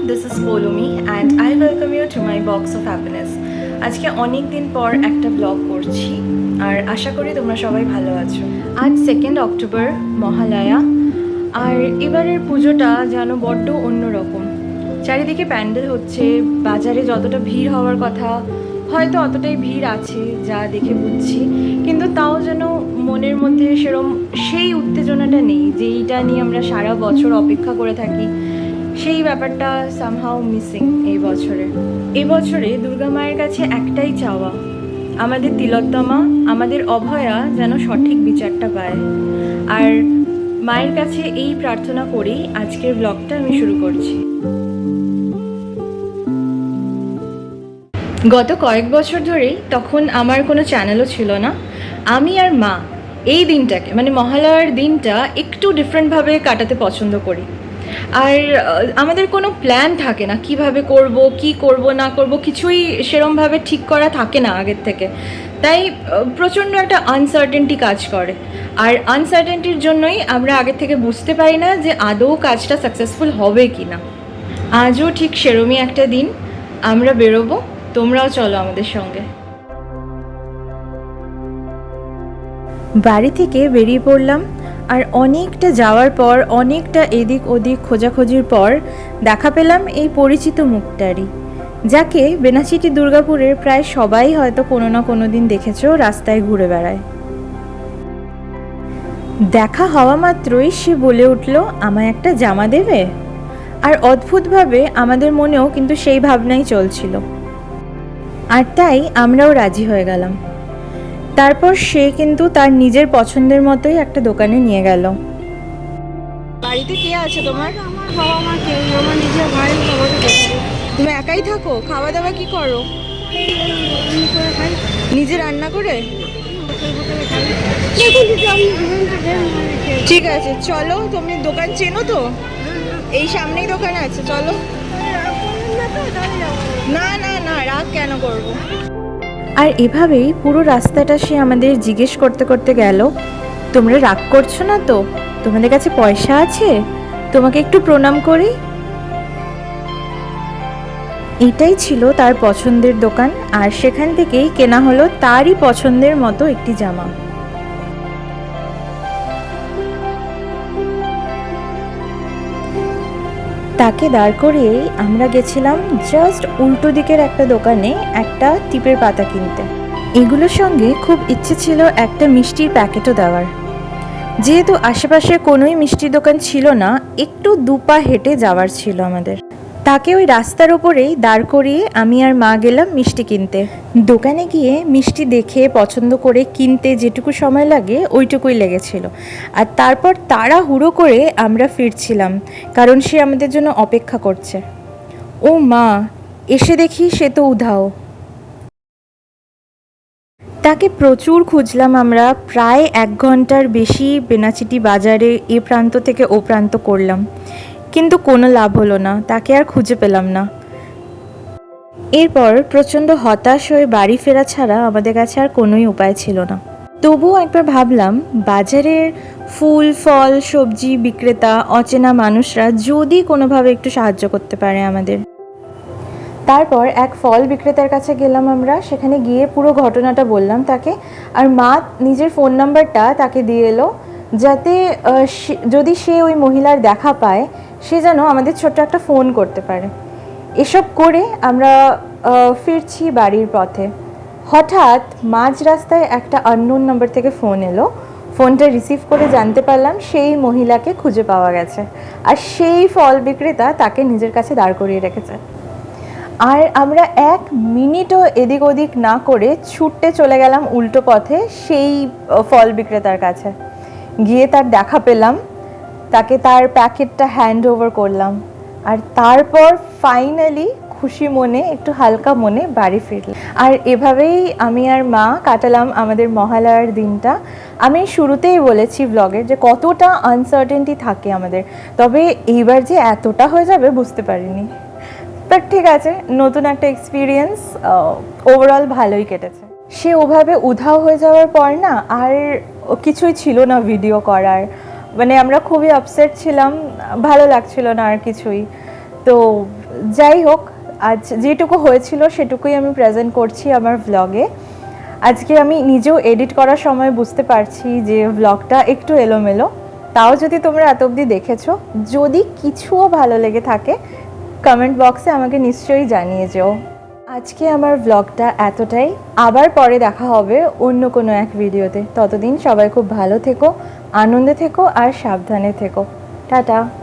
this is Polumi and I welcome you to my box of happiness. আজকে অনেক দিন পর একটা ব্লগ করছি আর আশা করি তোমরা সবাই ভালো আছো। আজ 2nd অক্টোবর মহালয়া আর এবারের পুজোটা যেন বড্ড অন্যরকম। চারিদিকে প্যান্ডেল হচ্ছে, বাজারে যতটা ভিড় হওয়ার কথা হয়তো অতটাই ভিড় আছে যা দেখে বুঝছি, কিন্তু তাও যেন মনের মধ্যে সেই উত্তেজনাটা নেই যেইটা নিয়ে আমরা সারা বছর অপেক্ষা করে থাকি। সেই ব্যাপারটা সামহাও মিসিং এই বছরে দুর্গা মায়ের কাছে একটাই চাওয়া, আমাদের তিলোত্তমা, আমাদের অভয়া যেন সঠিক বিচারটা পায়। আর মায়ের কাছে এই প্রার্থনা করেই আজকের ব্লগটা আমি শুরু করছি। গত কয়েক বছর ধরেই, তখন আমার কোনো চ্যানেলও ছিল না, আমি আর মা এই দিনটাকে মানে মহালয়ার দিনটা একটু ডিফারেন্টভাবে কাটাতে পছন্দ করি। আর আমাদের কোনো প্ল্যান থাকে না কিভাবে করব, কি করব না করব, কিছুই সেরমভাবে ঠিক করা থাকে না আগের থেকে। তাই প্রচণ্ড একটা আনসার্টেনটি কাজ করে, আর আনসার্টেনটির জন্যই আমরা আগের থেকে বুঝতে পারি না যে আদৌ কাজটা সাকসেসফুল হবে কি না। আজও ঠিক সেরমই একটা দিন, আমরা বেরোবো, তোমরাও চলো আমাদের সঙ্গে। বাড়ি থেকে বেরিয়ে পড়লাম, আর অনেকটা যাওয়ার পর, অনেকটা এদিক ওদিক খোঁজাখুঁজির পর দেখা পেলাম এই পরিচিত মুখটারই, যাকে বেনাচিটি দুর্গাপুরের প্রায় সবাই হয়তো কোনো না কোনো দিন দেখেছো রাস্তায় ঘুরে বেড়ায়। দেখা হওয়া মাত্রই সে বলে উঠল, আমায় একটা জামা দেবে? আর অদ্ভুতভাবে আমাদের মনেও কিন্তু সেই ভাবনাই চলছিল, আর তাই আমরাও রাজি হয়ে গেলাম। তারপর সে কিন্তু তার নিজের পছন্দের মতোই একটা দোকানে নিয়ে গেল। বাড়িতে কে আছে তোমার? আমার বাবা মা কেউ, আমার নিজের ভাই বাবাকে দেখে। তুমি একাই থাকো? খাওয়া দাওয়া কি করো? নিজে রান্না করে? ঠিক আছে, চলো। তুমি দোকান চেনো তো? এই সামনেই দোকান আছে, চলো। না না না, রাগ কেন করবো। আর এভাবেই পুরো রাস্তাটা সে আমাদের জিজ্ঞেস করতে করতে গেল, তোমরা রাগ করছো না তো? তোমাদের কাছে পয়সা আছে? তোমাকে একটু প্রণাম করি। এটাই ছিল তার পছন্দের দোকান, আর সেখান থেকেই কেনা হলো তারই পছন্দের মতো একটি জামা। তাকে দাঁড় করিয়েই আমরা গেছিলাম জাস্ট উল্টো দিকের একটা দোকানে একটা টিপের পাতা কিনতে। এগুলোর সঙ্গে খুব ইচ্ছে ছিল একটা মিষ্টির প্যাকেটও দেওয়ার। যেহেতু আশেপাশে কোনোই মিষ্টির দোকান ছিল না, একটু দুপা হেঁটে যাওয়ার ছিল আমাদের। তাকে ওই রাস্তার ওপরেই দাঁড় করিয়ে আমি আর মা গেলাম মিষ্টি কিনতে। দোকানে গিয়ে মিষ্টি দেখে পছন্দ করে কিনতে যেটুকু সময় লাগে ওইটুকুই লেগেছিল, আর তারপর তাড়াহুড়ো করে আমরা ফিরছিলাম, কারণ সে আমাদের জন্য অপেক্ষা করছে। ও মা, এসে দেখি সে তো উধাও। তাকে প্রচুর খুঁজলাম আমরা, প্রায় 1 ঘন্টার বেশি বেনাচিটি বাজারে এ প্রান্ত থেকে ও প্রান্ত করলাম, কিন্তু কোনো লাভ হলো না, তাকে আর খুঁজে পেলাম না। এরপর প্রচণ্ড হতাশ হয়ে বাড়ি ফেরা ছাড়া আমাদের কাছে আর কোনোই উপায় ছিল না। তবুও একবার ভাবলাম, বাজারের ফুল ফল সবজি বিক্রেতা অচেনা মানুষরা যদি কোনোভাবে একটু সাহায্য করতে পারে আমাদের। তারপর এক ফল বিক্রেতার কাছে গেলাম আমরা, সেখানে গিয়ে পুরো ঘটনাটা বললাম তাকে, আর মা নিজের ফোন নাম্বারটা তাকে দিয়ে এলো, যাতে যদি সে ওই মহিলার দেখা পায় সে যেন আমাদের ছোট্ট একটা ফোন করতে পারে। এসব করে আমরা ফিরছি বাড়ির পথে। হঠাৎ মাঝ রাস্তায় একটা আননোন নাম্বার থেকে ফোন এলো। ফোনটা রিসিভ করে জানতে পারলাম সেই মহিলাকে খুঁজে পাওয়া গেছে, আর সেই ফল বিক্রেতা তাকে নিজের কাছে দাঁড় করিয়ে রেখেছে। আর আমরা 1 মিনিটও এদিক ওদিক না করে ছুটতে চলে গেলাম উল্টো পথে সেই ফল বিক্রেতার কাছে। গিয়ে তার দেখা পেলাম, তাকে তার প্যাকেটটা হ্যান্ড ওভার করলাম, আর তারপর ফাইনালি খুশি মনে, একটু হালকা মনে বাড়ি ফিরলাম। আর এভাবেই আমি আর মা কাটালাম আমাদের মহালয়ার দিনটা। আমি শুরুতেই বলেছি ব্লগের যে কতটা আনসার্টেনটি থাকে আমাদের, তবে এইবার যে এতটা হয়ে যাবে বুঝতে পারিনি। বাট ঠিক আছে, নতুন একটা এক্সপিরিয়েন্স, ওভারঅল ভালোই কেটেছে। সে ওভাবে উধাও হয়ে যাওয়ার পর না আর কিছুই ছিল না ভিডিও করার, মানে আমরা খুবই আপসেট ছিলাম, ভালো লাগছিল না আর কিছুই। তো যাই হোক, আজ যেটুকু হয়েছিল সেটুকুই আমি প্রেজেন্ট করছি আমার ভ্লগে। আজকে আমি নিজেও এডিট করার সময় বুঝতে পারছি যে ভ্লগটা একটু এলোমেলো। তাও যদি তোমরা এত অবধি দেখেছো, যদি কিছুও ভালো লেগে থাকে কমেন্ট বক্সে আমাকে নিশ্চয়ই জানিয়ে যেও। আজকে আমার ভ্লগটা এতটাই, আবার পরে দেখা হবে অন্য কোনো এক ভিডিওতে। ততদিন সবাই খুব ভালো থেকো, আনন্দে থেকো আর সাবধানে থেকো। টাটা।